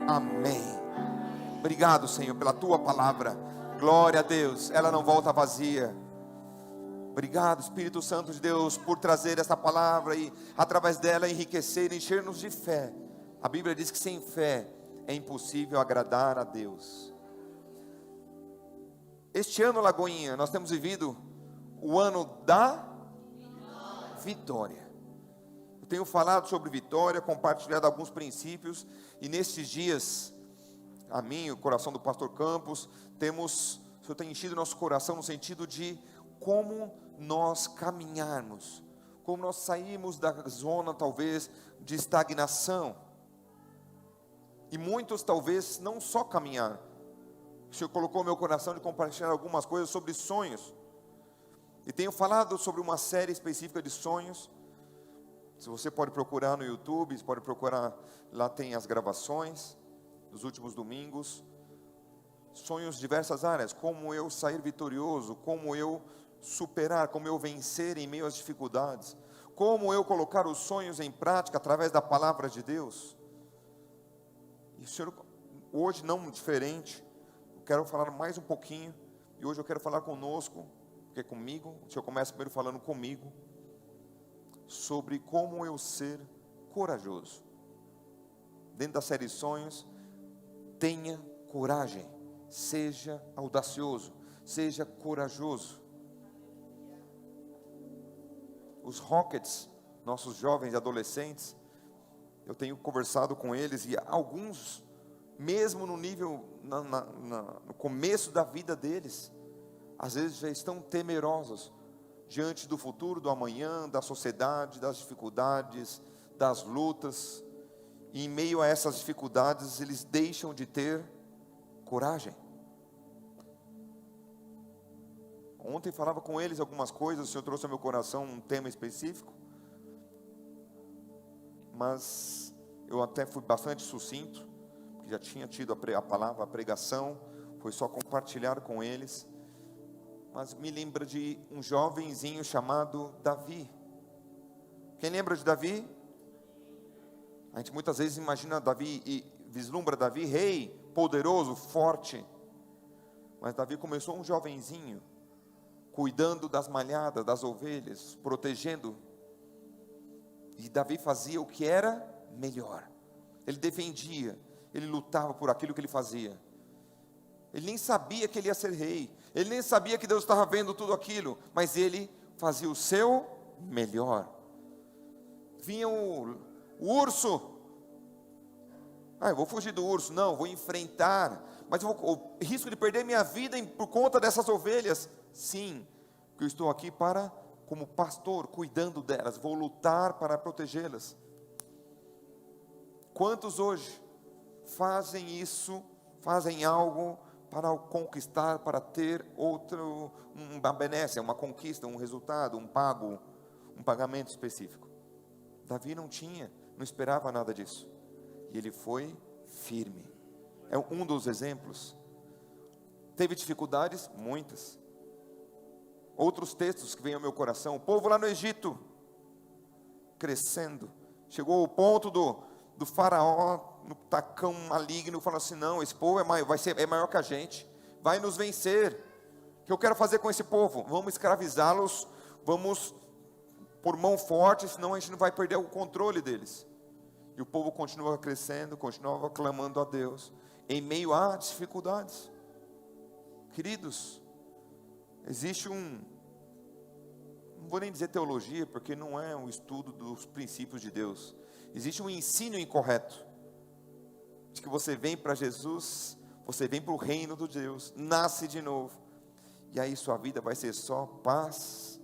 Amém. Obrigado, Senhor, pela tua palavra. Glória a Deus, ela não volta vazia. Obrigado, Espírito Santo de Deus, por trazer essa palavra e através dela enriquecer, encher-nos de fé. A Bíblia diz que sem fé é impossível agradar a Deus. Este ano, Lagoinha, nós temos vivido o ano da vitória. Eu tenho falado sobre vitória, compartilhado alguns princípios, e nestes dias, a mim, o coração do pastor Campos, o Senhor tem enchido nosso coração no sentido de como nós caminharmos, como nós saímos da zona talvez de estagnação, e muitos talvez não só caminhar. O Senhor colocou no meu coração de compartilhar algumas coisas sobre sonhos, e tenho falado sobre uma série específica de sonhos. Se você pode procurar no YouTube, você pode procurar, lá tem as gravações dos últimos domingos, sonhos de diversas áreas, como eu sair vitorioso, como eu superar, como eu vencer em meio às dificuldades, como eu colocar os sonhos em prática através da palavra de Deus. E o Senhor, hoje não diferente, eu quero falar mais um pouquinho, e hoje eu quero falar conosco, porque comigo, o Senhor começa primeiro falando comigo, sobre como eu ser corajoso. Dentro da série Sonhos, tenha coragem, seja audacioso, seja corajoso. Os Rockets, nossos jovens e adolescentes, eu tenho conversado com eles, e alguns, mesmo no nível, no começo da vida deles, às vezes já estão temerosos, diante do futuro, do amanhã, da sociedade, das dificuldades, das lutas, e em meio a essas dificuldades, eles deixam de ter coragem. Ontem falava com eles algumas coisas, o Senhor trouxe ao meu coração um tema específico, mas eu até fui bastante sucinto, porque já tinha tido a palavra, a pregação, foi só compartilhar com eles. Mas me lembra de um jovenzinho chamado Davi. Quem lembra de Davi? A gente muitas vezes imagina Davi e vislumbra Davi, rei, poderoso, forte. Mas Davi começou um jovenzinho, cuidando das malhadas, das ovelhas, protegendo. E Davi fazia o que era melhor. Ele defendia, ele lutava por aquilo que ele fazia. Ele nem sabia que ele ia ser rei, ele nem sabia que Deus estava vendo tudo aquilo, mas ele fazia o seu melhor. Vinha o urso, eu vou fugir do urso, não, vou enfrentar, mas o risco de perder minha vida por conta dessas ovelhas, sim, porque eu estou aqui como pastor, cuidando delas, vou lutar para protegê-las. Quantos hoje fazem isso, fazem algo para conquistar, para ter uma benécia, uma conquista, um resultado, um pagamento específico? Davi não esperava nada disso, e ele foi firme. É um dos exemplos. Teve dificuldades? Muitas. Outros textos que vêm ao meu coração, o povo lá no Egito, crescendo, chegou ao ponto do faraó, no tacão maligno, falando assim, não, esse povo é maior que a gente, vai nos vencer. O que eu quero fazer com esse povo? Vamos escravizá-los, vamos por mão forte, senão a gente não vai perder o controle deles. E o povo continuava crescendo, continuava clamando a Deus, em meio a dificuldades. Queridos, existe não vou nem dizer teologia, porque não é um estudo dos princípios de Deus. Existe um ensino incorreto, de que você vem para Jesus, você vem para o reino de Deus, nasce de novo, e aí sua vida vai ser só paz,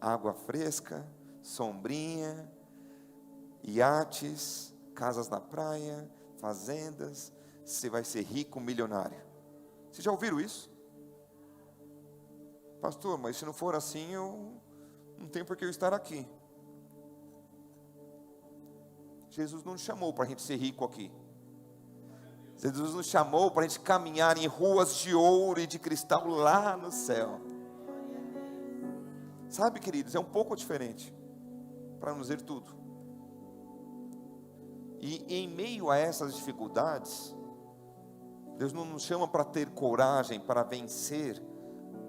água fresca, sombrinha, iates, casas na praia, fazendas, você vai ser rico, milionário. Vocês já ouviram isso? Pastor, mas se não for assim, eu não tenho por que eu estar aqui. Jesus não nos chamou para a gente ser rico aqui. Jesus nos chamou para a gente caminhar em ruas de ouro e de cristal lá no céu. Sabe, queridos, é um pouco diferente, para não dizer tudo. E em meio a essas dificuldades, Deus não nos chama para ter coragem, para vencer,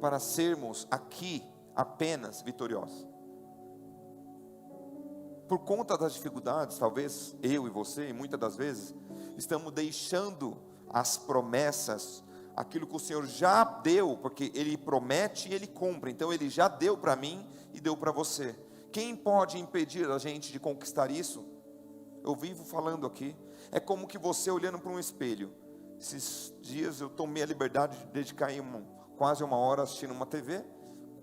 para sermos aqui apenas vitoriosos. Por conta das dificuldades, talvez eu e você, muitas das vezes, estamos deixando as promessas, aquilo que o Senhor já deu, porque Ele promete e Ele cumpre. Então Ele já deu para mim e deu para você. Quem pode impedir a gente de conquistar isso? Eu vivo falando aqui, é como que você olhando para um espelho. Esses dias eu tomei a liberdade de dedicar quase uma hora assistindo uma TV.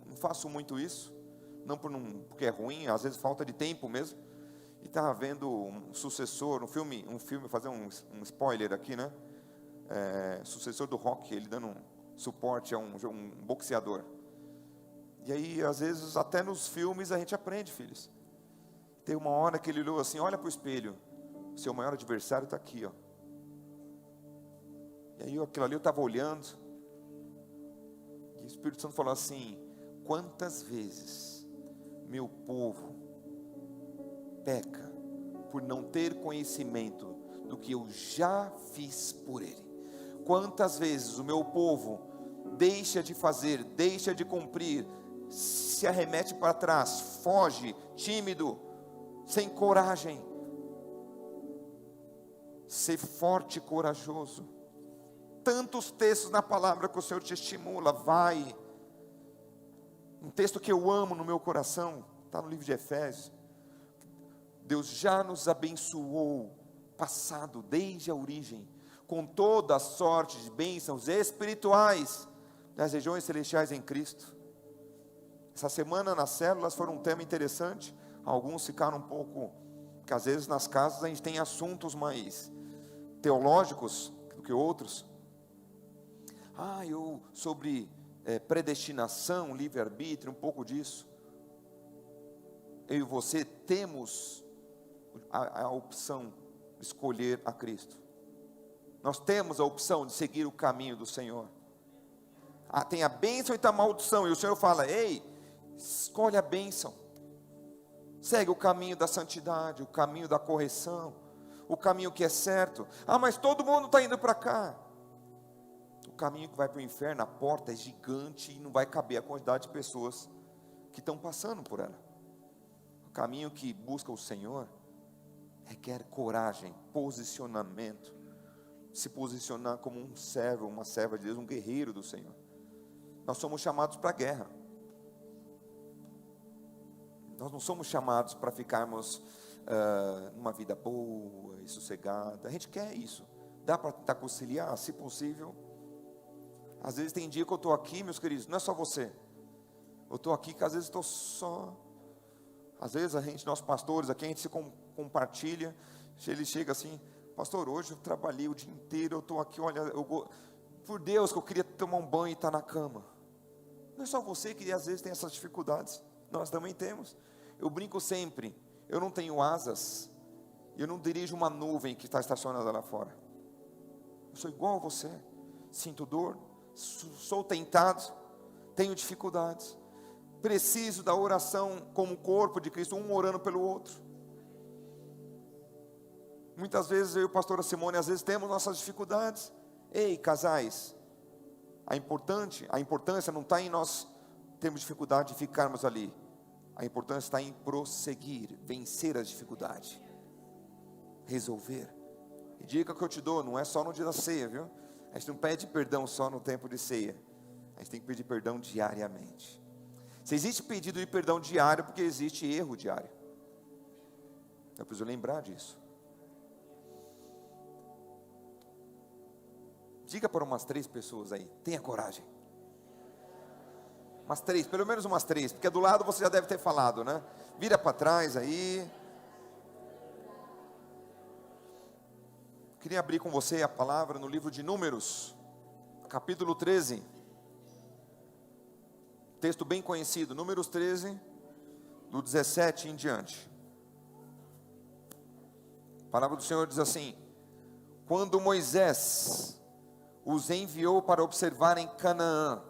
Não faço muito isso, não porque é ruim, às vezes falta de tempo mesmo. E estava vendo um sucessor, um filme, fazer um spoiler aqui, né? Sucessor do Rock, ele dando suporte a um boxeador. E aí, às vezes, até nos filmes a gente aprende, filhos. Tem uma hora que ele olhou assim, olha para o espelho, seu maior adversário está aqui, ó. E aí aquilo ali eu estava olhando, e o Espírito Santo falou assim: quantas vezes meu povo peca por não ter conhecimento do que eu já fiz por ele? Quantas vezes o meu povo deixa de fazer, deixa de cumprir, se arremete para trás, foge, tímido, sem coragem? Ser forte e corajoso. Tantos textos na palavra que o Senhor te estimula, vai. Um texto que eu amo no meu coração, está no livro de Efésios. Deus já nos abençoou, passado, desde a origem, com toda a sorte de bênçãos espirituais, nas regiões celestiais em Cristo. Essa semana nas células foi um tema interessante. Alguns ficaram um pouco, porque às vezes nas casas a gente tem assuntos mais teológicos do que outros. Sobre predestinação, livre-arbítrio, um pouco disso. Eu e você temos a opção de escolher a Cristo. Nós temos a opção de seguir o caminho do Senhor. Tem a bênção e tem a maldição, e o Senhor fala: ei, escolhe a bênção, segue o caminho da santidade, o caminho da correção, o caminho que é certo. Mas todo mundo está indo para cá. O caminho que vai para o inferno, a porta é gigante e não vai caber a quantidade de pessoas que estão passando por ela. O caminho que busca o Senhor requer coragem, posicionamento, se posicionar como um servo, uma serva de Deus, um guerreiro do Senhor. Nós somos chamados para a guerra. Nós não somos chamados para ficarmos numa vida boa e sossegada. A gente quer isso. Dá para tentar conciliar, se possível. Às vezes tem dia que eu estou aqui, meus queridos, não é só você. Eu estou aqui que às vezes estou só. Às vezes nós pastores aqui, a gente se compartilha. Ele chega assim: pastor, hoje eu trabalhei o dia inteiro, eu estou aqui, olha, por Deus que eu queria tomar um banho e estar na cama. Não é só você que às vezes tem essas dificuldades, nós também temos. Eu brinco sempre, eu não tenho asas, eu não dirijo uma nuvem que está estacionada lá fora. Eu sou igual a você, sinto dor, sou tentado, tenho dificuldades, preciso da oração como corpo de Cristo, um orando pelo outro. Muitas vezes eu e a pastora Simone, às vezes temos nossas dificuldades. Ei, casais, a importância não está em nós termos dificuldade de ficarmos ali. A importância está em prosseguir, vencer as dificuldades, resolver. E dica que eu te dou, não é só no dia da ceia, viu? A gente não pede perdão só no tempo de ceia. A gente tem que pedir perdão diariamente. Se existe pedido de perdão diário, porque existe erro diário. Eu preciso lembrar disso. Diga para umas 3 pessoas aí, tenha coragem. Umas 3, pelo menos umas 3, porque do lado você já deve ter falado, né? Vira para trás aí. Queria abrir com você a palavra no livro de Números, capítulo 13. Texto bem conhecido, Números 13, do 17 em diante. A palavra do Senhor diz assim: quando Moisés os enviou para observarem Canaã,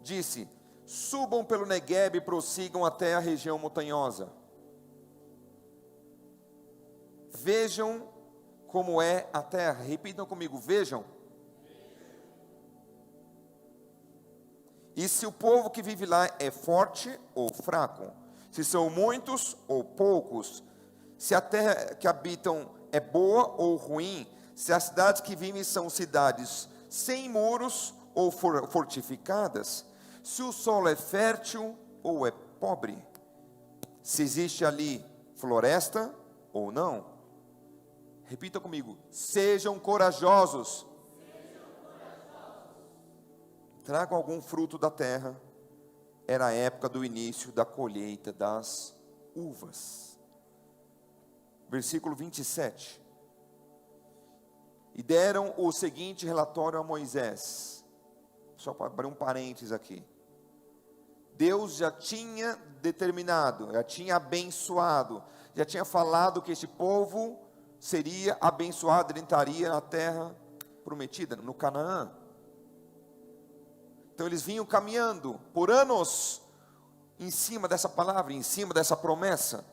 disse: subam pelo Neguebe e prossigam até a região montanhosa. Vejam como é a terra. Repitam comigo, vejam. E se o povo que vive lá é forte ou fraco? Se são muitos ou poucos? Se a terra que habitam é boa ou ruim? Se as cidades que vivem são cidades sem muros ou fortificadas? Se o solo é fértil ou é pobre? Se existe ali floresta ou não? Repita comigo, sejam corajosos. Tragam algum fruto da terra. Era a época do início da colheita das uvas. Versículo 27. E deram o seguinte relatório a Moisés. Só para abrir um parênteses aqui. Deus já tinha determinado, já tinha abençoado, já tinha falado que este povo seria abençoado, ele entraria na terra prometida, no Canaã. Então eles vinham caminhando por anos em cima dessa palavra, em cima dessa promessa.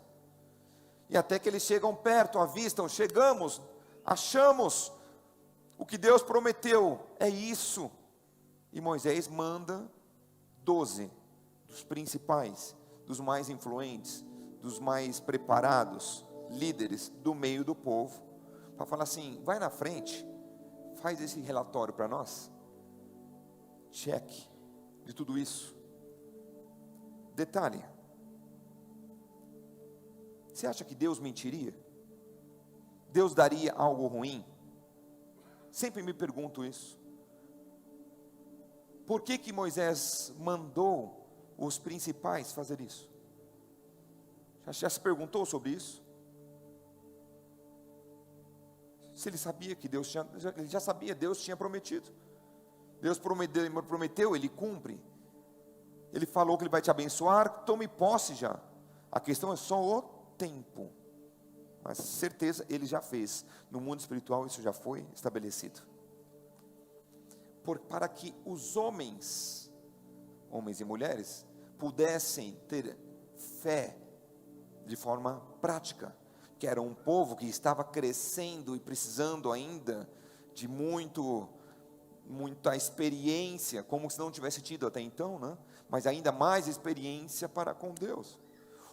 E até que eles chegam perto, avistam, chegamos, achamos o que Deus prometeu, é isso. E Moisés manda 12 dos principais, dos mais influentes, dos mais preparados, líderes do meio do povo, para falar assim, vai na frente, faz esse relatório para nós, cheque de tudo isso. Detalhe, você acha que Deus mentiria? Deus daria algo ruim? Sempre me pergunto isso. Por que Moisés mandou os principais fazer isso? Já se perguntou sobre isso? Se ele sabia que Deus tinha, ele já sabia, Deus tinha prometido. Deus prometeu, ele cumpre. Ele falou que ele vai te abençoar, tome posse já. A questão é só o tempo. Mas certeza ele já fez. No mundo espiritual isso já foi estabelecido. Para que os homens e mulheres, pudessem ter fé de forma prática. Que era um povo que estava crescendo e precisando ainda de muita experiência, como se não tivesse tido até então, né? Mas ainda mais experiência para com Deus.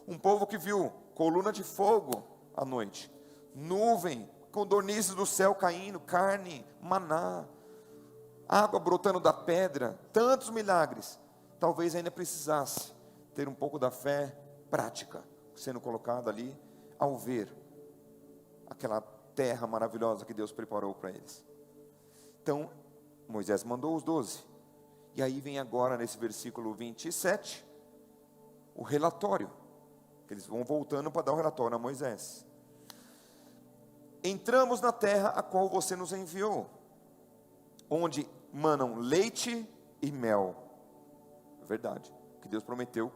Um povo que viu coluna de fogo à noite, nuvem, codornizes do céu caindo, carne, maná, água brotando da pedra, tantos milagres. Talvez ainda precisasse ter um pouco da fé prática, sendo colocada ali, ao ver aquela terra maravilhosa que Deus preparou para eles. Então, Moisés mandou os 12. E aí vem agora, nesse versículo 27, o relatório. Eles vão voltando para dar o relatório a Moisés. Entramos na terra a qual você nos enviou, onde manam leite e mel. É verdade, que Deus prometeu,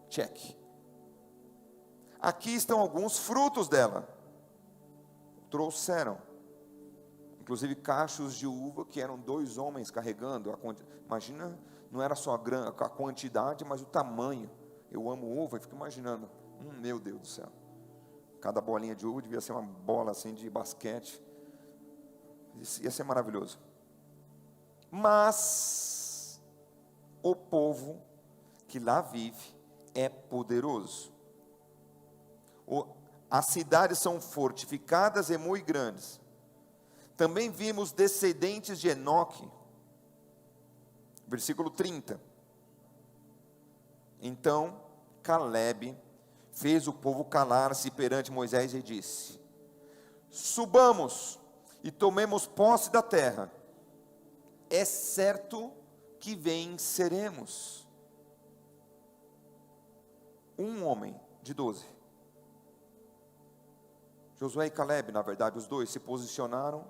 cheque. Aqui estão alguns frutos dela. Trouxeram, inclusive cachos de uva, que eram 2 homens carregando. Imagina, não era só a quantidade, mas o tamanho. Eu amo uva e fico imaginando, meu Deus do céu. Cada bolinha de uva devia ser uma bola assim de basquete. Isso ia ser maravilhoso. Mas o povo que lá vive é poderoso. As cidades são fortificadas e muito grandes. Também vimos descendentes de Enoque. Versículo 30. Então Calebe fez o povo calar-se perante Moisés e disse: subamos e tomemos posse da terra. É certo que venceremos. Um homem de 12. Josué e Calebe, na verdade, os dois se posicionaram,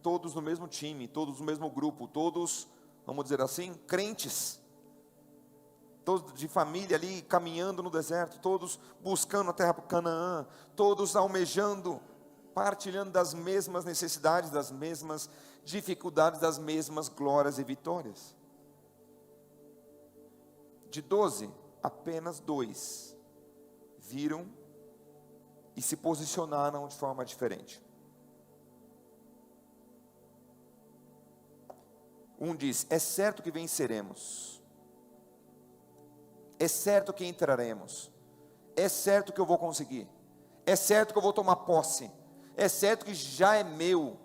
todos no mesmo time, todos no mesmo grupo, todos, vamos dizer assim, crentes, todos de família ali, caminhando no deserto, todos buscando a terra para Canaã, todos almejando, partilhando das mesmas necessidades, das mesmas dificuldades, das mesmas glórias e vitórias. De 12, apenas 2 viram e se posicionaram de forma diferente. Um diz: é certo que venceremos, é certo que entraremos, é certo que eu vou conseguir, é certo que eu vou tomar posse, é certo que já é meu.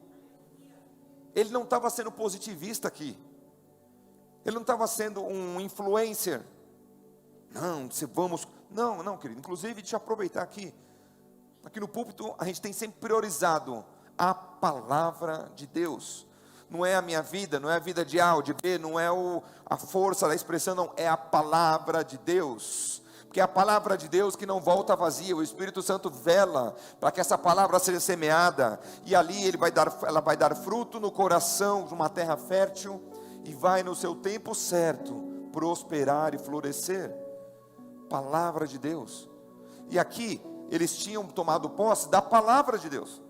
Ele não estava sendo positivista aqui, ele não estava sendo um influencer. Não, não, querido. Inclusive, deixa eu aproveitar aqui no púlpito, a gente tem sempre priorizado a palavra de Deus. Não é a minha vida, não é a vida de A ou de B, não é a força da expressão, não, é a palavra de Deus. Porque é a palavra de Deus que não volta vazia. O Espírito Santo vela para que essa palavra seja semeada, e ali ela vai dar fruto no coração de uma terra fértil, e vai no seu tempo certo prosperar e florescer. Palavra de Deus. E aqui eles tinham tomado posse da palavra de Deus.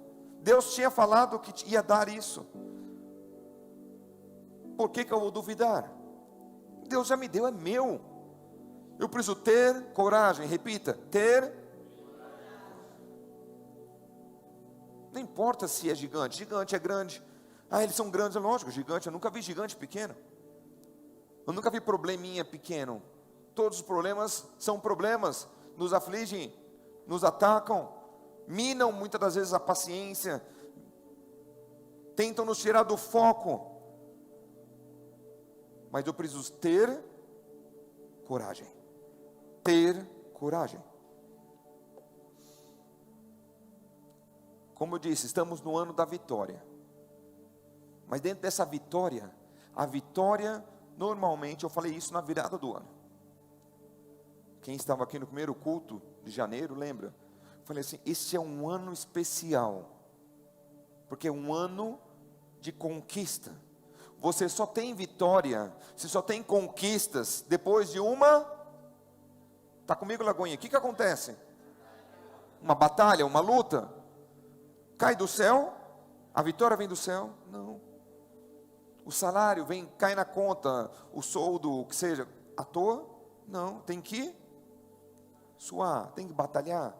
Deus tinha falado que ia dar isso. Por que eu vou duvidar? Deus já me deu, é meu. Eu preciso ter coragem. Repita: ter. Não importa se é gigante. Gigante é grande. Eles são grandes, é lógico. Gigante, eu nunca vi gigante pequeno. Eu nunca vi probleminha pequeno. Todos os problemas são problemas, nos afligem, nos atacam, minam muitas das vezes a paciência, tentam nos tirar do foco. Mas eu preciso ter coragem. Ter coragem. Como eu disse, estamos no ano da vitória. Mas dentro dessa vitória, a vitória, normalmente, eu falei isso na virada do ano. Quem estava aqui no primeiro culto de janeiro, lembra? Eu falei assim: esse é um ano especial, porque é um ano de conquista. Você só tem vitória, você só tem conquistas depois de uma... Está comigo, Lagoinha? O que acontece? Uma batalha, uma luta. Cai do céu? A vitória vem do céu? Não. O salário cai na conta, o soldo, o que seja, à toa? Não, tem que suar, tem que batalhar.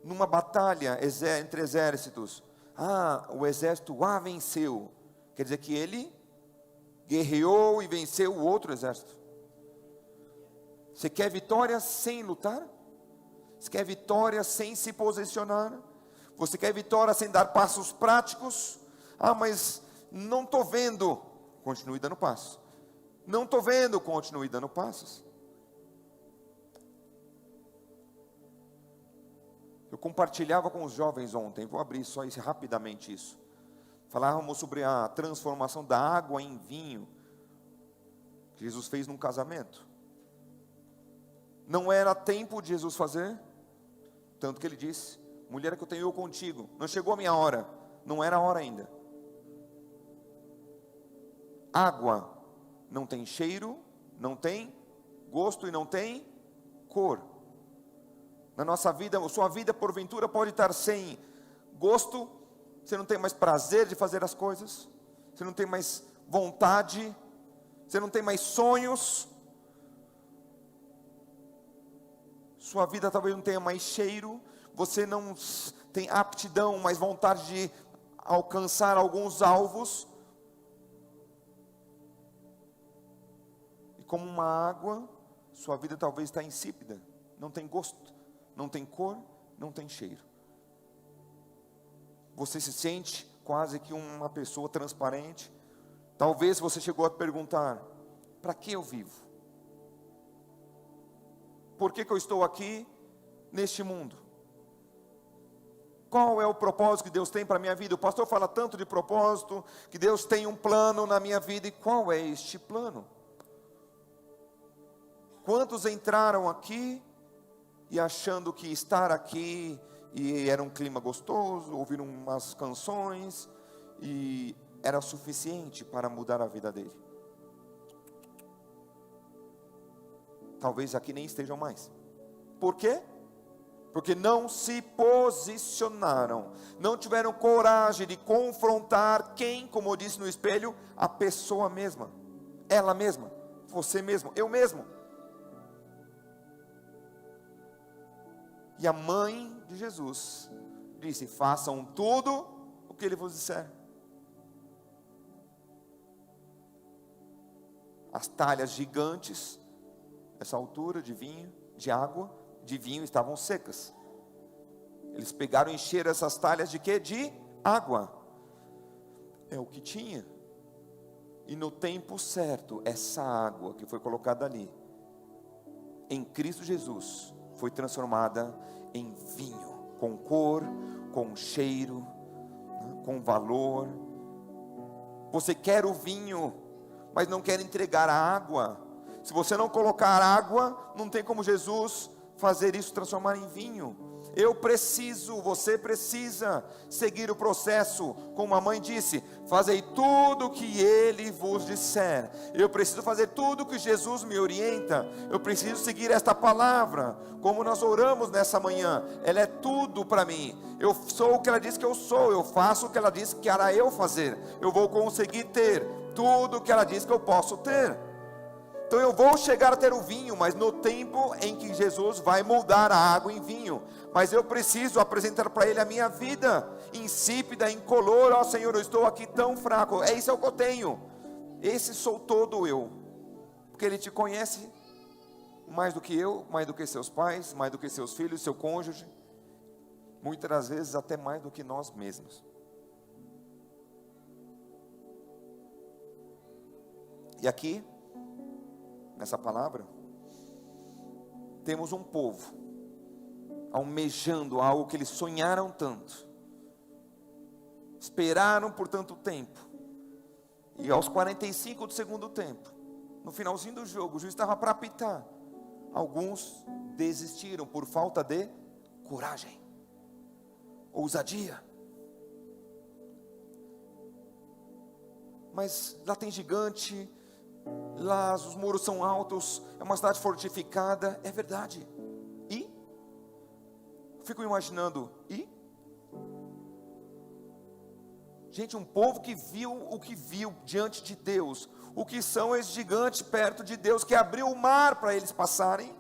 Numa batalha entre exércitos, o exército A venceu, quer dizer que ele guerreou e venceu o outro exército. Você quer vitória sem lutar? Você quer vitória sem se posicionar? Você quer vitória sem dar passos práticos? Mas não estou vendo. Continue dando passos. Não estou vendo, continue dando passos. Eu compartilhava com os jovens ontem, vou abrir só rapidamente isso. Falávamos sobre a transformação da água em vinho, que Jesus fez num casamento. Não era tempo de Jesus fazer, tanto que ele disse: mulher que eu tenho eu contigo, não chegou a minha hora, não era a hora ainda. Água não tem cheiro, não tem gosto e não tem cor. Na nossa vida, a sua vida porventura pode estar sem gosto, você não tem mais prazer de fazer as coisas, você não tem mais vontade, você não tem mais sonhos, sua vida talvez não tenha mais cheiro, você não tem aptidão, mais vontade de alcançar alguns alvos. E como uma água, sua vida talvez está insípida, não tem gosto, não tem cor, não tem cheiro. Você se sente quase que uma pessoa transparente. Talvez você chegou a perguntar: para que eu vivo? Por que eu estou aqui neste mundo? Qual é o propósito que Deus tem para a minha vida? O pastor fala tanto de propósito, que Deus tem um plano na minha vida. E qual é este plano? Quantos entraram aqui e achando que estar aqui, e era um clima gostoso, ouviram umas canções, e era suficiente para mudar a vida dele? Talvez aqui nem estejam mais. Por quê? Porque não se posicionaram, não tiveram coragem de confrontar quem, como eu disse no espelho, a pessoa mesma, ela mesma, você mesmo, eu mesmo. E a mãe de Jesus disse: façam tudo o que ele vos disser. As talhas gigantes, essa altura de vinho, de água, de vinho, estavam secas. Eles pegaram e encheram essas talhas de quê? De água. É o que tinha. E no tempo certo, essa água que foi colocada ali, em Cristo Jesus, foi transformada em vinho, com cor, com cheiro, com valor. Você quer o vinho, mas não quer entregar a água. Se você não colocar água, não tem como Jesus fazer isso transformar em vinho. Eu preciso, você precisa seguir o processo, como a mãe disse: fazei tudo o que ele vos disser. Eu preciso fazer tudo o que Jesus me orienta. Eu preciso seguir esta palavra, como nós oramos nessa manhã. Ela é tudo para mim. Eu sou o que ela diz que eu sou. Eu faço o que ela diz que hará eu fazer. Eu vou conseguir ter tudo o que ela diz que eu posso ter. Então eu vou chegar a ter o vinho, mas no tempo em que Jesus vai moldar a água em vinho. Mas eu preciso apresentar para Ele a minha vida, insípida, incolor. Ó Senhor, eu estou aqui tão fraco. É isso que eu tenho. Esse sou todo eu. Porque Ele te conhece mais do que eu, mais do que seus pais, mais do que seus filhos, seu cônjuge. Muitas das vezes até mais do que nós mesmos. E aqui, nessa palavra, temos um povo almejando algo que eles sonharam tanto, esperaram por tanto tempo, e aos 45 do segundo tempo, no finalzinho do jogo, o juiz estava para apitar, alguns desistiram por falta de coragem, ousadia. Mas lá tem gigante, lá os muros são altos, é uma cidade fortificada, é verdade. E? Fico imaginando, e? Gente, um povo que viu o que viu diante de Deus, o que são esses gigantes perto de Deus, que abriu o mar para eles passarem.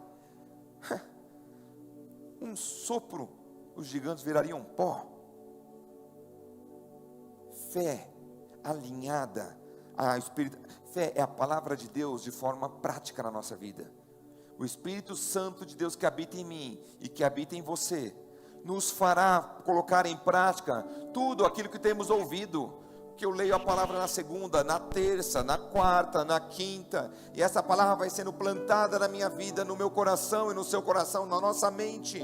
Um sopro, os gigantes virariam pó. Fé alinhada a Espírito. Fé é a palavra de Deus de forma prática na nossa vida. O Espírito Santo de Deus que habita em mim e que habita em você, nos fará colocar em prática tudo aquilo que temos ouvido. Que eu leio a palavra na segunda, na terça, na quarta, na quinta, e essa palavra vai sendo plantada na minha vida, no meu coração e no seu coração, na nossa mente,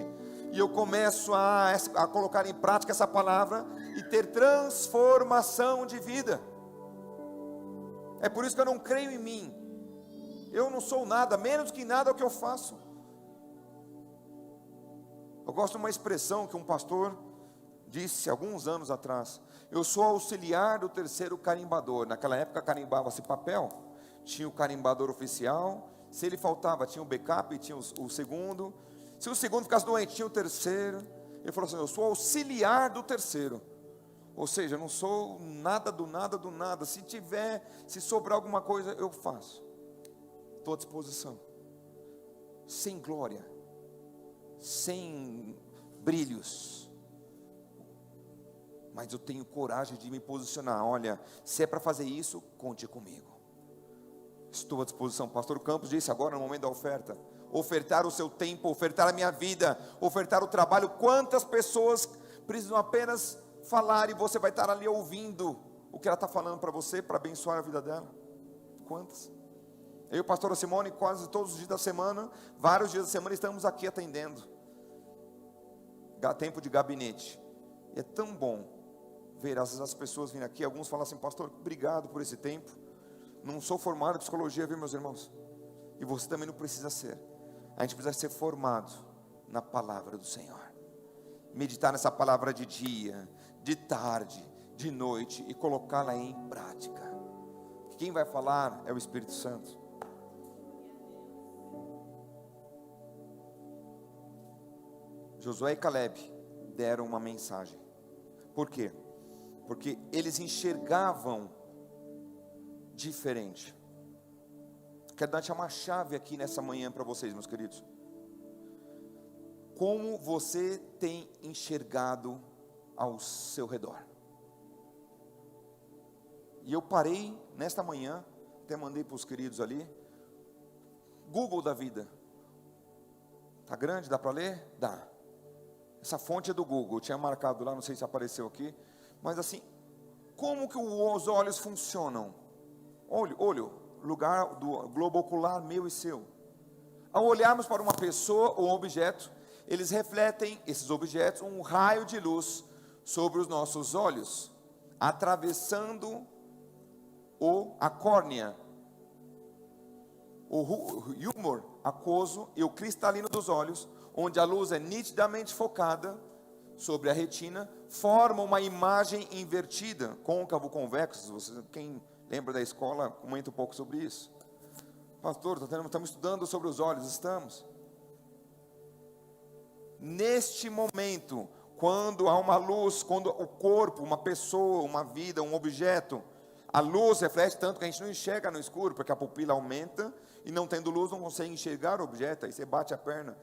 e eu começo a colocar em prática essa palavra e ter transformação de vida. É por isso que eu não creio em mim. Eu não sou nada, menos que nada é o que eu faço. Eu gosto de uma expressão que um pastor disse alguns anos atrás: eu sou auxiliar do terceiro carimbador. Naquela época carimbava-se papel, tinha o carimbador oficial, se ele faltava tinha o backup, tinha o segundo, se o segundo ficasse doente tinha o terceiro. Ele falou assim: eu sou auxiliar do terceiro. Ou seja, eu não sou nada do nada do nada. Se sobrar alguma coisa, eu faço. Estou à disposição. Sem glória, sem brilhos, mas eu tenho coragem de me posicionar. Olha, se é para fazer isso, conte comigo. Estou à disposição. Pastor Campos disse agora no momento da oferta: ofertar o seu tempo, ofertar a minha vida, ofertar o trabalho. Quantas pessoas precisam apenas falar e você vai estar ali ouvindo o que ela está falando para você, para abençoar a vida dela? Quantas? Eu e a pastora Simone, quase todos os dias da semana, vários dias da semana, estamos aqui atendendo. Tempo de gabinete. E é tão bom ver as pessoas vindo aqui. Alguns falam assim: pastor, obrigado por esse tempo. Não sou formado em psicologia, viu, meus irmãos? E você também não precisa ser. A gente precisa ser formado na palavra do Senhor. Meditar nessa palavra de dia, de tarde, de noite, e colocá-la em prática. Quem vai falar é o Espírito Santo. Josué e Caleb deram uma mensagem. Por quê? Porque eles enxergavam diferente. Quero dar uma chave aqui nessa manhã para vocês, meus queridos. Como você tem enxergado ao seu redor? E eu parei nesta manhã, até mandei para os queridos ali, Google da vida. Está grande, dá para ler? Dá. Essa fonte é do Google, eu tinha marcado lá, não sei se apareceu aqui, mas assim, como que os olhos funcionam? Olho, lugar do globo ocular meu e seu. Ao olharmos para uma pessoa ou um objeto, eles refletem, esses objetos, um raio de luz sobre os nossos olhos, atravessando a córnea, o humor aquoso e o cristalino dos olhos, onde a luz é nitidamente focada sobre a retina, forma uma imagem invertida, côncavo, convexo. Quem lembra da escola, comenta um pouco sobre isso. Pastor, estamos estudando sobre os olhos, estamos. Neste momento, quando há uma luz, quando o corpo, uma pessoa, uma vida, um objeto, a luz reflete tanto que a gente não enxerga no escuro, porque a pupila aumenta, e não tendo luz não consegue enxergar o objeto, aí você bate a perna.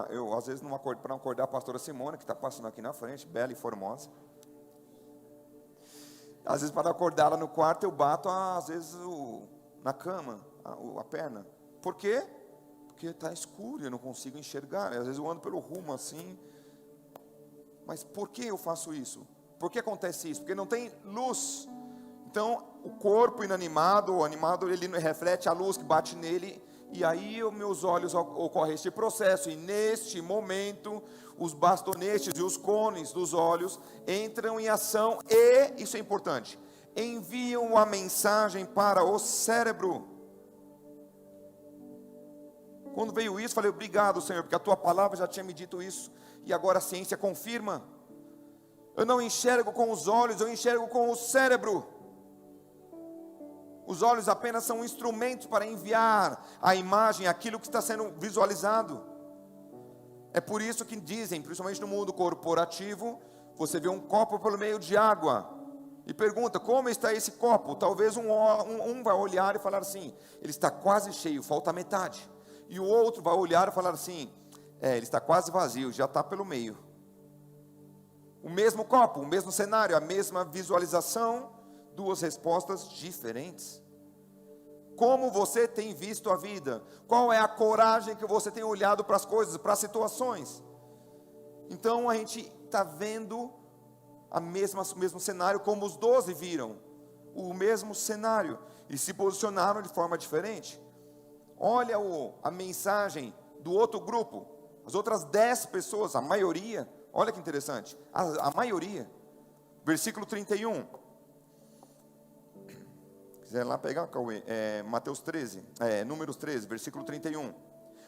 Eu às vezes, para não acordar a pastora Simone, que está passando aqui na frente, bela e formosa, às vezes para acordar ela no quarto, eu bato às vezes na cama, a perna. Por quê? Porque está escuro, eu não consigo enxergar. Às vezes eu ando pelo rumo assim. Mas por que eu faço isso? Por que acontece isso? Porque não tem luz. Então, o corpo inanimado, o animado, ele reflete a luz que bate nele, e aí os meus olhos ocorre este processo, e neste momento, os bastonetes e os cones dos olhos entram em ação, e, isso é importante, enviam a mensagem para o cérebro. Quando veio isso, falei, obrigado, Senhor, porque a tua palavra já tinha me dito isso, e agora a ciência confirma. Eu não enxergo com os olhos, eu enxergo com o cérebro. Os olhos apenas são instrumentos para enviar a imagem, aquilo que está sendo visualizado. É por isso que dizem, principalmente no mundo corporativo, você vê um copo pelo meio de água, e pergunta, como está esse copo? Talvez um vai olhar e falar assim, ele está quase cheio, falta metade. E o outro vai olhar e falar assim, ele está quase vazio, já está pelo meio. O mesmo copo, o mesmo cenário, a mesma visualização, duas respostas diferentes. Como você tem visto a vida? Qual é a coragem que você tem olhado para as coisas, para as situações? Então a gente está vendo o mesmo cenário como os 12 viram. O mesmo cenário. E se posicionaram de forma diferente. Olha a mensagem do outro grupo. As outras 10 pessoas, a maioria. Olha que interessante. A maioria. Versículo 31. Quiser lá pegar, Cauê, Mateus 13, Números 13, versículo 31.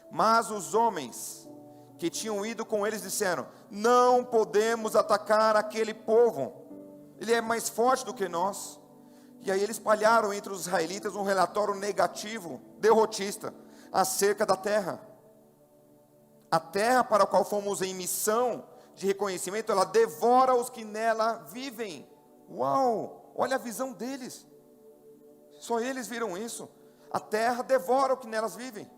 Mas os homens que tinham ido com eles disseram, não podemos atacar aquele povo, ele é mais forte do que nós. E aí eles espalharam entre os israelitas um relatório negativo, derrotista, acerca da terra. A terra para a qual fomos em missão de reconhecimento, ela devora os que nela vivem. Uau, olha a visão deles. Só eles viram isso. A terra devora o que nelas vivem.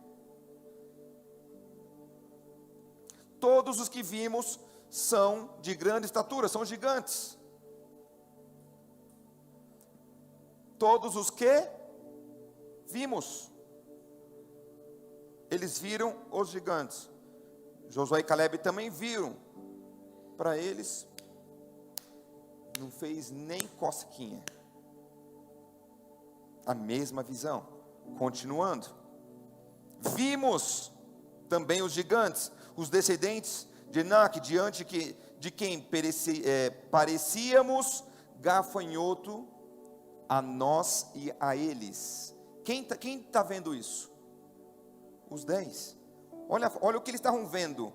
Todos os que vimos são de grande estatura, são gigantes. Todos os que vimos, eles viram os gigantes. Josué e Caleb também viram. Para eles, não fez nem cosquinha. A mesma visão. Continuando. Vimos também os gigantes, os descendentes de Enaque, diante de quem parecíamos gafanhoto a nós e a eles. Quem está vendo isso? Os 10. Olha o que eles estavam vendo.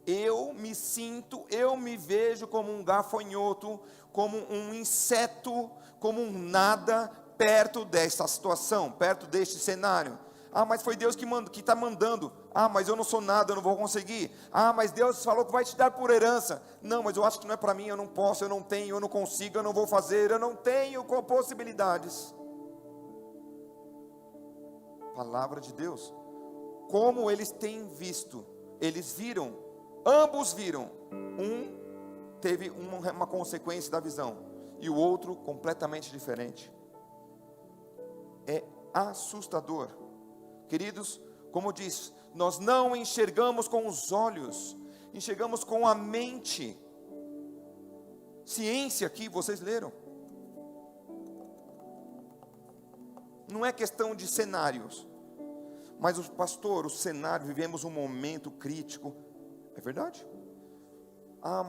Eu me vejo como um gafanhoto, como um inseto, como um nada, perto dessa situação, perto deste cenário. Mas foi Deus que está mandando. Mas eu não sou nada, eu não vou conseguir. Mas Deus falou que vai te dar por herança. Não, mas eu acho que não é para mim, eu não posso, eu não tenho, eu não consigo, eu não vou fazer, eu não tenho possibilidades. Palavra de Deus. Como eles têm visto, eles viram, ambos viram, um teve uma consequência da visão, e o outro completamente diferente. É assustador. Queridos, como eu disse, nós não enxergamos com os olhos, enxergamos com a mente. Ciência aqui, vocês leram. Não é questão de cenários, mas pastor, o cenário, vivemos um momento crítico, é verdade.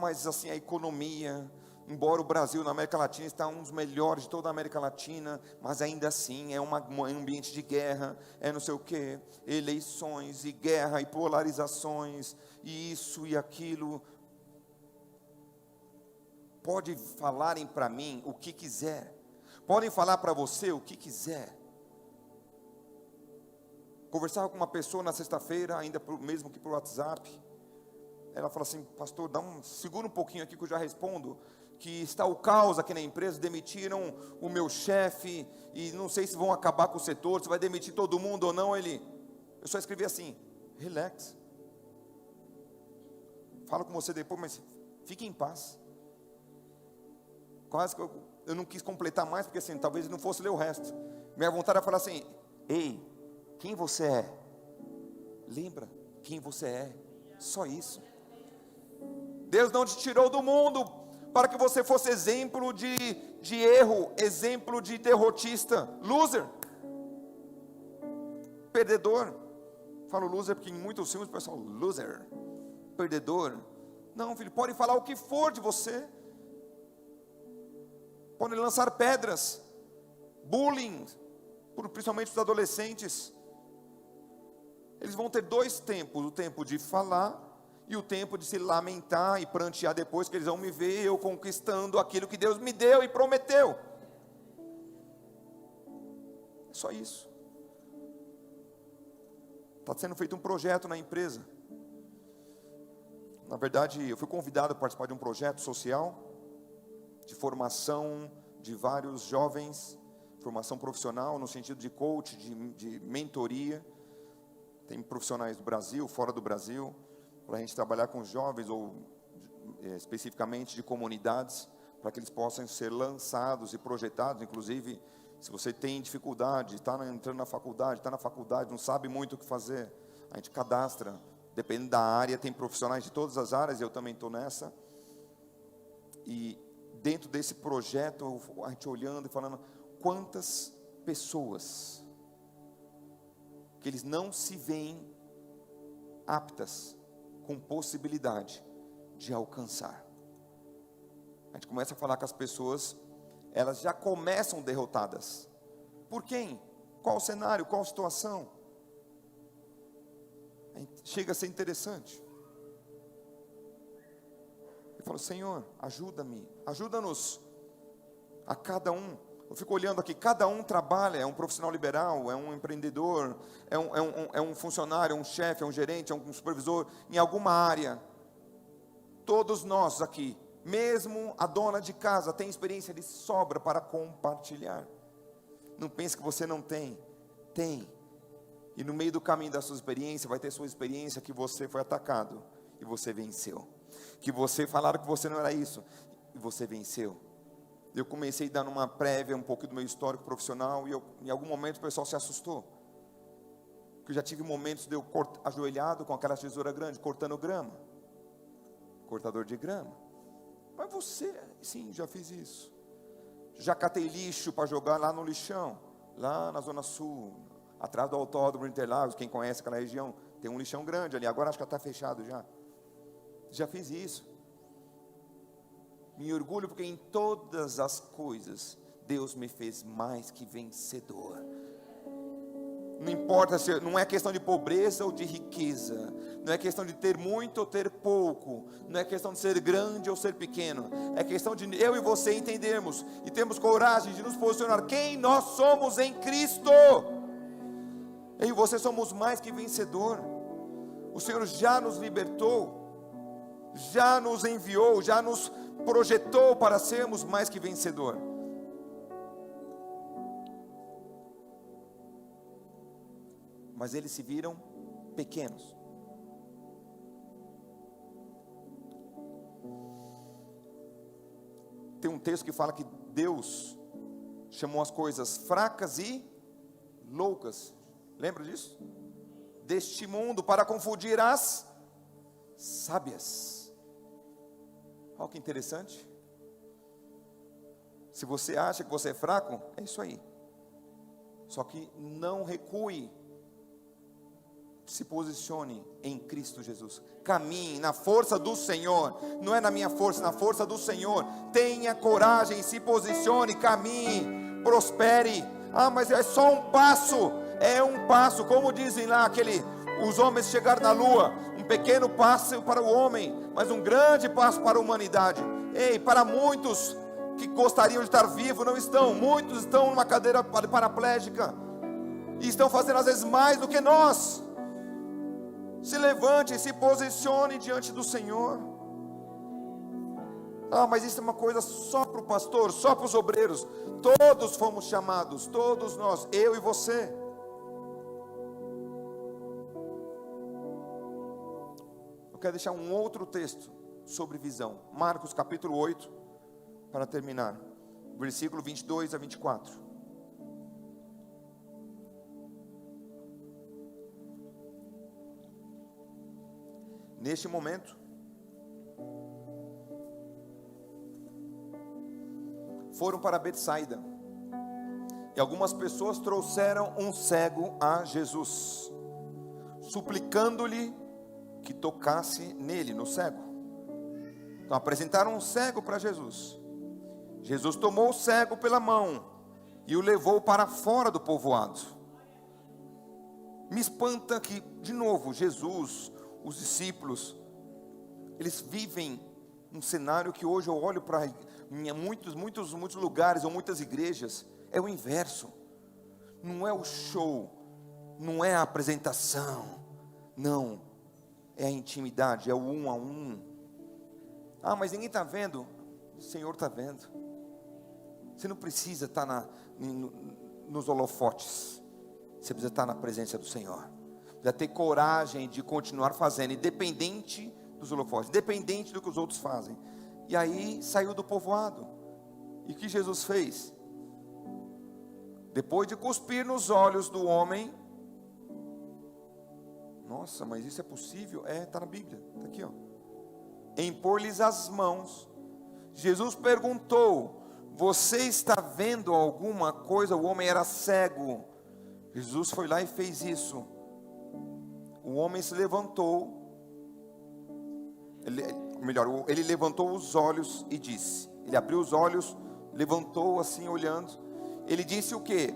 Mas assim, a economia, embora o Brasil na América Latina está um dos melhores de toda a América Latina, mas ainda assim é um ambiente de guerra, é não sei o que, eleições e guerra e polarizações, e isso e aquilo. Pode falarem para mim o que quiser, podem falar para você o que quiser. Conversava com uma pessoa na sexta-feira, ainda mesmo que por WhatsApp. Ela falou assim: pastor, segura um pouquinho aqui que eu já respondo, que está o caos aqui na empresa, demitiram o meu chefe, e não sei se vão acabar com o setor, se vai demitir todo mundo ou não. Eu só escrevi assim: relax, falo com você depois, mas fique em paz. Quase que eu não quis completar mais, porque assim, talvez não fosse ler o resto. Minha vontade era falar assim: ei, quem você é? Lembra quem você é, só isso. Deus não te tirou do mundo para que você fosse exemplo de erro, exemplo de derrotista, loser, perdedor. Falo loser porque em muitos filmes o pessoal, loser, perdedor. Não, filho, pode falar o que for de você, podem lançar pedras, bullying, principalmente os adolescentes. Eles vão ter dois tempos, o tempo de falar e o tempo de se lamentar e prantear depois, que eles vão me ver eu conquistando aquilo que Deus me deu e prometeu. É só isso. Está sendo feito um projeto na empresa. Na verdade, eu fui convidado a participar de um projeto social, de formação de vários jovens, formação profissional, no sentido de coach, de mentoria. Tem profissionais do Brasil, fora do Brasil, para a gente trabalhar com jovens, ou especificamente de comunidades, para que eles possam ser lançados e projetados. Inclusive, se você tem dificuldade, está entrando na faculdade, não sabe muito o que fazer, a gente cadastra, dependendo da área, tem profissionais de todas as áreas, eu também estou nessa. E dentro desse projeto, a gente olhando e falando, quantas pessoas que eles não se veem aptas, com possibilidade de alcançar. A gente começa a falar com as pessoas, elas já começam derrotadas. Por quem? Qual o cenário? Qual a situação? Chega a ser interessante. Eu falo: Senhor, ajuda-me, ajuda-nos a cada um. Eu fico olhando aqui, cada um trabalha, é um profissional liberal, é um empreendedor, é um funcionário, é um chefe, é um gerente, é um supervisor, em alguma área. Todos nós aqui, mesmo a dona de casa, tem experiência de sobra para compartilhar. Não pense que você não tem, tem. E no meio do caminho da sua experiência, vai ter sua experiência que você foi atacado e você venceu. Que você falaram que você não era isso e você venceu. Eu comecei dando uma prévia um pouco do meu histórico profissional, e em algum momento o pessoal se assustou. Porque eu já tive momentos de eu ajoelhado com aquela tesoura grande, cortando grama. Cortador de grama. Mas você, sim, já fiz isso. Já catei lixo para jogar lá no lixão, lá na Zona Sul, atrás do Autódromo de Interlagos. Quem conhece aquela região, tem um lixão grande ali, agora acho que está fechado já. Já fiz isso. Me orgulho porque em todas as coisas Deus me fez mais que vencedor. Não importa se, não é questão de pobreza ou de riqueza, não é questão de ter muito ou ter pouco, não é questão de ser grande ou ser pequeno, é questão de eu e você entendermos e termos coragem de nos posicionar quem nós somos em Cristo. Eu e você somos mais que vencedor. O Senhor já nos libertou, já nos enviou, já nos projetou para sermos mais que vencedor. Mas eles se viram pequenos. tem um texto que fala que Deus chamou as coisas fracas e loucas. Lembra disso? Deste mundo, para confundir as sábias. Olha que interessante. Se você acha que você é fraco, é isso aí. Só que não recue. Se posicione em Cristo Jesus. Caminhe na força do Senhor. Não é na minha força, na força do Senhor. Tenha coragem, se posicione, caminhe, prospere. Ah, mas é só um passo. É um passo, como dizem lá os homens chegaram na lua. Um pequeno passo para o homem, mas um grande passo para a humanidade. Ei, para muitos que gostariam de estar vivos, não estão. Muitos estão numa cadeira paraplégica e estão fazendo às vezes mais do que nós. Se levante, se posicione diante do Senhor. Ah, mas isso é uma coisa só para o pastor, só para os obreiros. Todos fomos chamados, todos nós, eu e você. Eu quero deixar um outro texto sobre visão. Marcos capítulo 8, para terminar. Versículo 22 a 24. Neste momento, foram para Betsaida, e algumas pessoas trouxeram um cego a Jesus, suplicando-lhe que tocasse nele, no cego. Então apresentaram um cego para Jesus. Jesus tomou o cego pela mão e o levou para fora do povoado. Me espanta que, de novo, Jesus, os discípulos, eles vivem um cenário que hoje eu olho para muitos lugares ou muitas igrejas, é o inverso. Não é o show, não é a apresentação, não, é a intimidade, é o 1 a 1. Ah, mas ninguém está vendo. O Senhor está vendo. Você não precisa estar nos holofotes, você precisa estar na presença do Senhor. Precisa ter coragem de continuar fazendo, independente dos holofotes, independente do que os outros fazem. E aí saiu do povoado. E o que Jesus fez? Depois de cuspir nos olhos do homem. Nossa, mas isso é possível? Está na Bíblia, está aqui, ó. Impor-lhes as mãos. Jesus perguntou: você está vendo alguma coisa? O homem era cego. Jesus foi lá e fez isso. O homem se levantou. Ele levantou os olhos e disse. Ele abriu os olhos, levantou assim olhando. Ele disse o quê?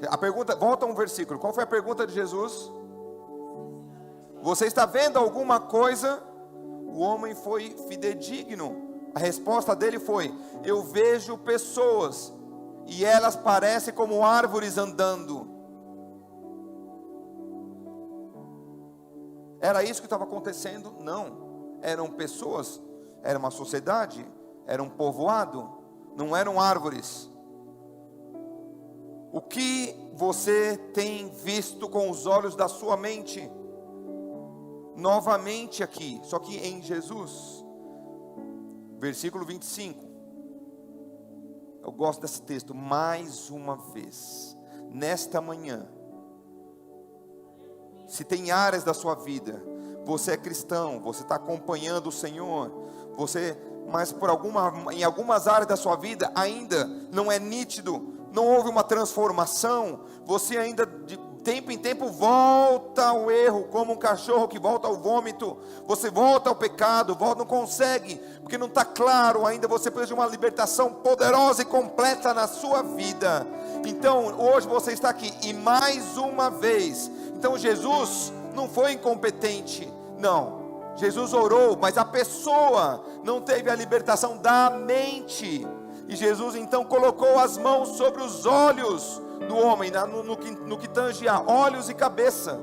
A pergunta, volta um versículo. Qual foi a pergunta de Jesus? Você está vendo alguma coisa? O homem foi fidedigno. A resposta dele foi: eu vejo pessoas e elas parecem como árvores andando. Era isso que estava acontecendo? Não, eram pessoas, era uma sociedade, era um povoado, não eram árvores. O que você tem visto com os olhos da sua mente? Novamente aqui, só que em Jesus. Versículo 25. Eu gosto desse texto. Mais uma vez, nesta manhã, se tem áreas da sua vida, você é cristão, você está acompanhando o Senhor, mas em algumas áreas da sua vida ainda não é nítido, não houve uma transformação, você ainda de tempo em tempo volta ao erro, como um cachorro que volta ao vômito, você volta ao pecado, não consegue, porque não está claro ainda, você precisa de uma libertação poderosa e completa na sua vida. Então hoje você está aqui, e mais uma vez, então Jesus não foi incompetente, não, Jesus orou, mas a pessoa não teve a libertação da mente, e Jesus então colocou as mãos sobre os olhos do homem, no que tange a olhos e cabeça,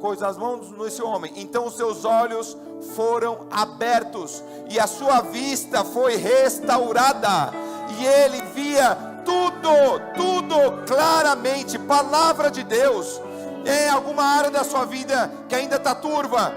pôs as mãos nesse homem, então os seus olhos foram abertos, e a sua vista foi restaurada, e ele via tudo claramente, palavra de Deus. Em alguma área da sua vida que ainda está turva,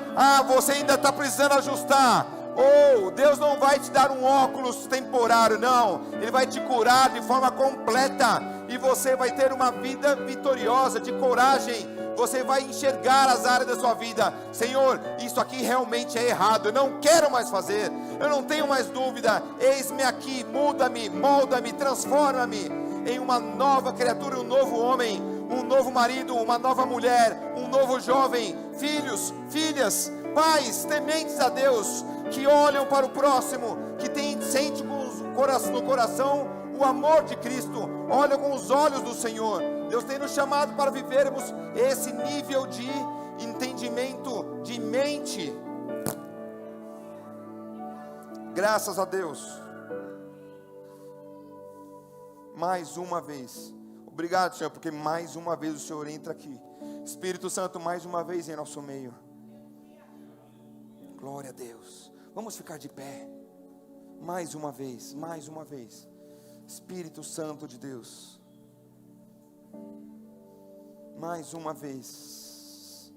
você ainda está precisando ajustar, Oh, Deus não vai te dar um óculos temporário, não. Ele vai te curar de forma completa. E você vai ter uma vida vitoriosa, de coragem. Você vai enxergar as áreas da sua vida. Senhor, isso aqui realmente é errado. Eu não quero mais fazer. Eu não tenho mais dúvida. Eis-me aqui, muda-me, molda-me, transforma-me em uma nova criatura, um novo homem, um novo marido, uma nova mulher, um novo jovem, filhos, filhas, pais tementes a Deus, que olham para o próximo, que sente no coração o amor de Cristo, olham com os olhos do Senhor. Deus tem nos chamado para vivermos esse nível de entendimento, de mente. Graças a Deus. Mais uma vez, obrigado, Senhor, porque mais uma vez o Senhor entra aqui. Espírito Santo, mais uma vez em nosso meio. Glória a Deus. Vamos ficar de pé. Mais uma vez, mais uma vez. Espírito Santo de Deus. Mais uma vez.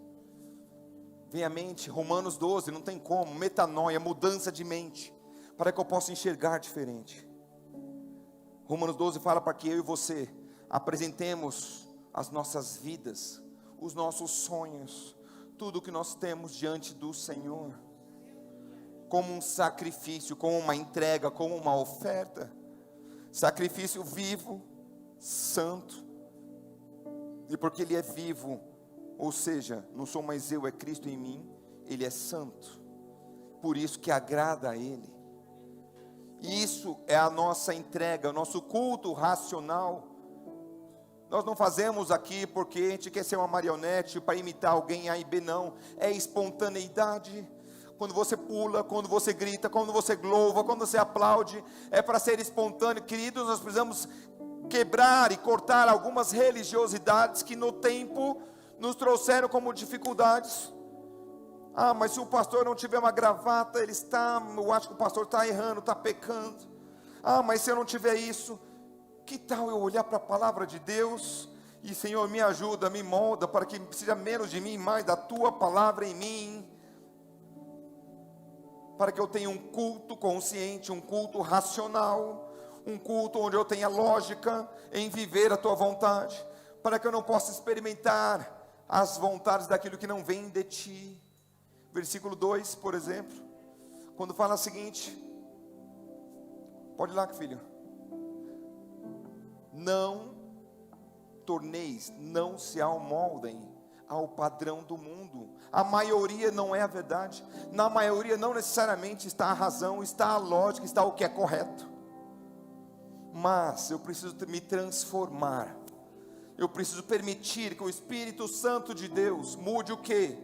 Vem à mente, Romanos 12, não tem como, metanoia, mudança de mente, para que eu possa enxergar diferente. Romanos 12 fala para que eu e você apresentemos as nossas vidas, os nossos sonhos, tudo que nós temos diante do Senhor, como um sacrifício, como uma entrega, como uma oferta, sacrifício vivo, santo, e porque Ele é vivo, ou seja, não sou mais eu, é Cristo em mim, Ele é santo, por isso que agrada a Ele. Isso é a nossa entrega, o nosso culto racional. Nós não fazemos aqui porque a gente quer ser uma marionete para imitar alguém A e B, não. É espontaneidade. Quando você pula, quando você grita, quando você louva, quando você aplaude, é para ser espontâneo. Queridos, nós precisamos quebrar e cortar algumas religiosidades que no tempo nos trouxeram como dificuldades. Ah, mas se o pastor não tiver uma gravata, eu acho que o pastor está errando, está pecando. Ah, mas se eu não tiver isso, que tal eu olhar para a palavra de Deus e, Senhor, me ajuda, me molda, para que seja menos de mim, mais da tua palavra em mim, para que eu tenha um culto consciente, um culto racional, um culto onde eu tenha lógica em viver a tua vontade, para que eu não possa experimentar as vontades daquilo que não vem de ti. Versículo 2, por exemplo, quando fala o seguinte, pode ir lá, filho. Não torneis, não se amoldem ao padrão do mundo. A maioria não é a verdade. Na maioria não necessariamente está a razão, está a lógica, está o que é correto. Mas eu preciso me transformar. Eu preciso permitir que o Espírito Santo de Deus mude o quê?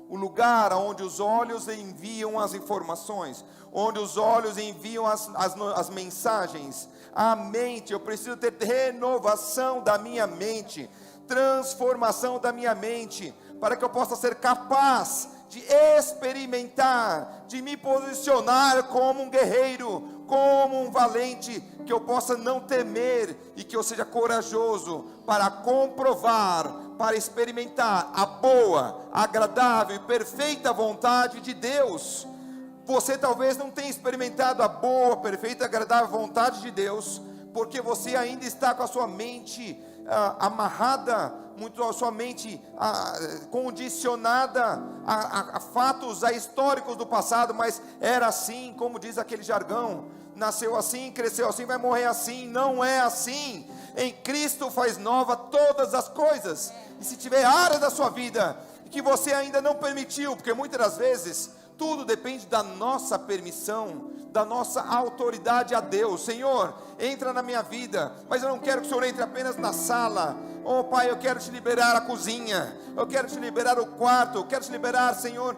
O lugar onde os olhos enviam as informações, onde os olhos enviam as mensagens, a mente. Eu preciso ter renovação da minha mente, transformação da minha mente, para que eu possa ser capaz de experimentar, de me posicionar como um guerreiro, como um valente, que eu possa não temer e que eu seja corajoso para comprovar, para experimentar a boa, agradável e perfeita vontade de Deus. Você talvez não tenha experimentado a boa, perfeita e agradável vontade de Deus, porque você ainda está com a sua mente amarrada, muito a sua mente condicionada a fatos, a históricos do passado. Mas era assim, como diz aquele jargão, nasceu assim, cresceu assim, vai morrer assim. Não é assim. Em Cristo faz nova todas as coisas. E se tiver área da sua vida que você ainda não permitiu, porque muitas das vezes tudo depende da nossa permissão, da nossa autoridade a Deus. Senhor, entra na minha vida, mas eu não quero que o Senhor entre apenas na sala. Oh Pai, eu quero te liberar a cozinha, eu quero te liberar o quarto, eu quero te liberar, Senhor,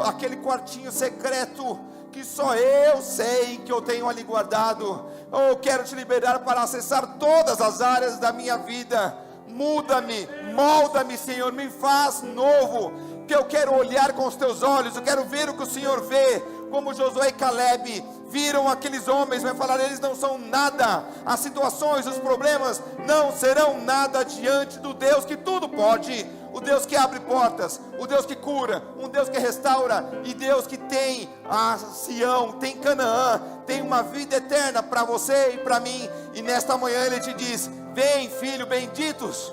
aquele quartinho secreto que só eu sei que eu tenho ali guardado. Oh, eu quero te liberar para acessar todas as áreas da minha vida. Muda-me, molda-me, Senhor, me faz novo, que eu quero olhar com os teus olhos, eu quero ver o que o Senhor vê, como Josué e Calebe viram aqueles homens. Vai falar, eles não são nada, as situações, os problemas não serão nada diante do Deus que tudo pode. o Deus que abre portas, o Deus que cura, um Deus que restaura, e Deus que tem a Sião, tem Canaã, tem uma vida eterna para você e para mim. E nesta manhã Ele te diz: vem, filho, benditos,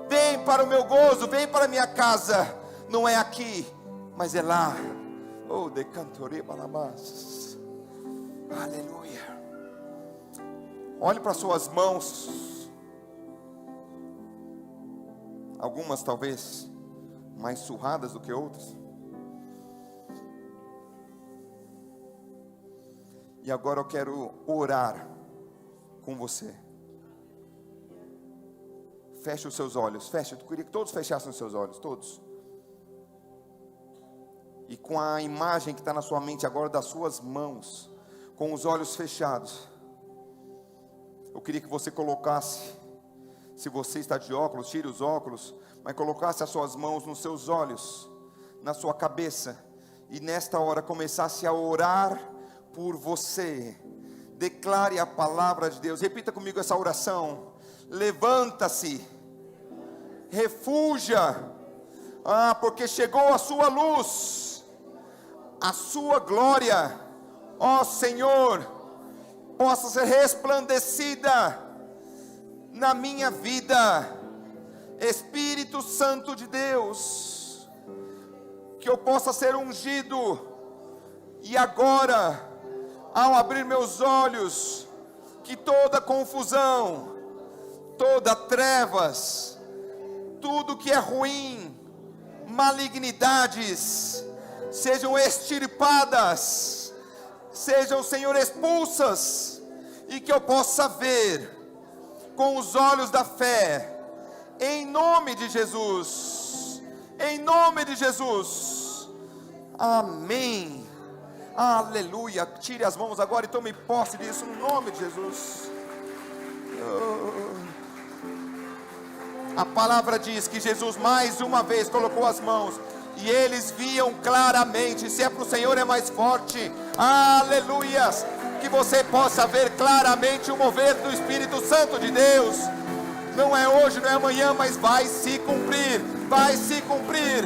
vem para o meu gozo, vem para a minha casa. Não é aqui, mas é lá. Oh, de cantorei balabás. Aleluia. Olhe para suas mãos. Algumas talvez mais surradas do que outras. E agora eu quero orar com você. Feche os seus olhos. Feche. Eu queria que todos fechassem os seus olhos. Todos. E com a imagem que está na sua mente agora das suas mãos, com os olhos fechados, eu queria que você colocasse, se você está de óculos, tire os óculos, mas colocasse as suas mãos nos seus olhos, na sua cabeça, e nesta hora começasse a orar por você. Declare a palavra de Deus. Repita comigo essa oração: levanta-se, refúgia, porque chegou a sua luz, a sua glória, ó Senhor, possa ser resplandecida na minha vida. Espírito Santo de Deus, que eu possa ser ungido, e agora, ao abrir meus olhos, que toda confusão, toda trevas, tudo que é ruim, malignidades, sejam extirpadas, sejam, Senhor, expulsas, e que eu possa ver com os olhos da fé, em nome de Jesus, em nome de Jesus, amém, aleluia. Tire as mãos agora e tome posse disso, no nome de Jesus. A palavra diz que Jesus mais uma vez colocou as mãos, e eles viam claramente. Se é para o Senhor é mais forte, aleluias. Que você possa ver claramente o mover do Espírito Santo de Deus. Não é hoje, não é amanhã, mas vai se cumprir, vai se cumprir.